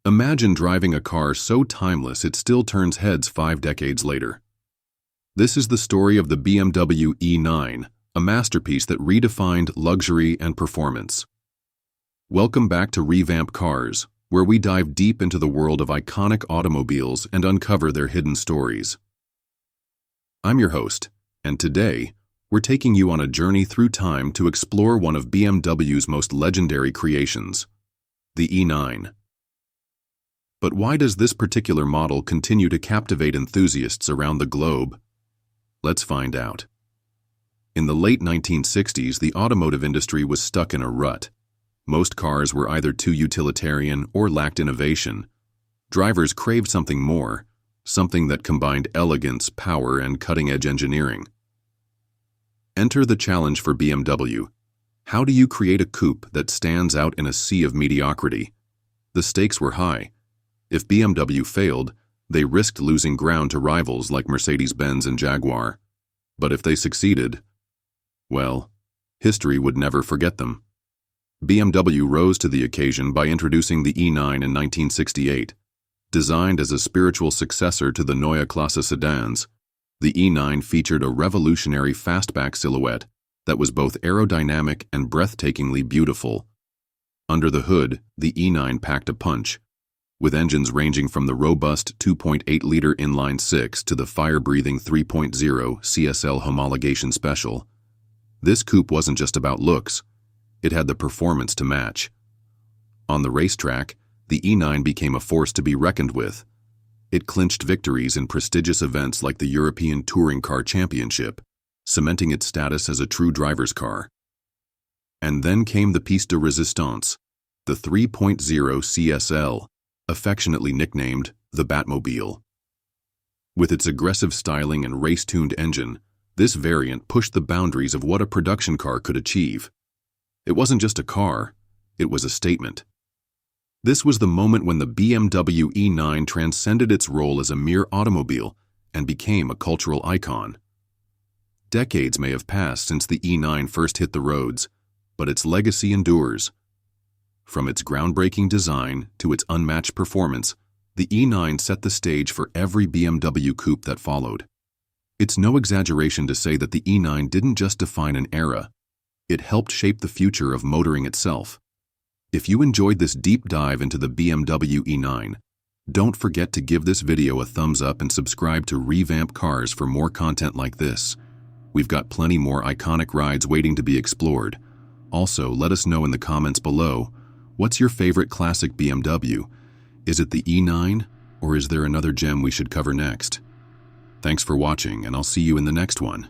Imagine driving a car so timeless it still turns heads 5 decades later. This is the story of the BMW E9, a masterpiece that redefined luxury and performance. Welcome back to Revamp Cars, where we dive deep into the world of iconic automobiles and uncover their hidden stories. I'm your host, and today, we're taking you on a journey through time to explore one of BMW's most legendary creations, the E9. But why does this particular model continue to captivate enthusiasts around the globe? Let's find out. In the late 1960s, the automotive industry was stuck in a rut. Most cars were either too utilitarian or lacked innovation. Drivers craved something more, something that combined elegance, power, and cutting-edge engineering. Enter the challenge for BMW. How do you create a coupe that stands out in a sea of mediocrity? The stakes were high. If BMW failed, they risked losing ground to rivals like Mercedes-Benz and Jaguar. But if they succeeded, well, history would never forget them. BMW rose to the occasion by introducing the E9 in 1968. Designed as a spiritual successor to the Neue Klasse sedans, the E9 featured a revolutionary fastback silhouette that was both aerodynamic and breathtakingly beautiful. Under the hood, the E9 packed a punch, with engines ranging from the robust 2.8-liter inline-six to the fire-breathing 3.0 CSL homologation special. This coupe wasn't just about looks, it had the performance to match. On the racetrack, the E9 became a force to be reckoned with. It clinched victories in prestigious events like the European Touring Car Championship, cementing its status as a true driver's car. And then came the piece de resistance, the 3.0 CSL, affectionately nicknamed the Batmobile. With its aggressive styling and race-tuned engine, this variant pushed the boundaries of what a production car could achieve. It wasn't just a car, it was a statement. This was the moment when the BMW E9 transcended its role as a mere automobile and became a cultural icon. Decades may have passed since the E9 first hit the roads, but its legacy endures. From its groundbreaking design to its unmatched performance, the E9 set the stage for every BMW coupe that followed. It's no exaggeration to say that the E9 didn't just define an era, it helped shape the future of motoring itself. If you enjoyed this deep dive into the BMW E9, don't forget to give this video a thumbs up and subscribe to Revamp Cars for more content like this. We've got plenty more iconic rides waiting to be explored. Also, let us know in the comments below, what's your favorite classic BMW? Is it the E9, or is there another gem we should cover next? Thanks for watching, and I'll see you in the next one.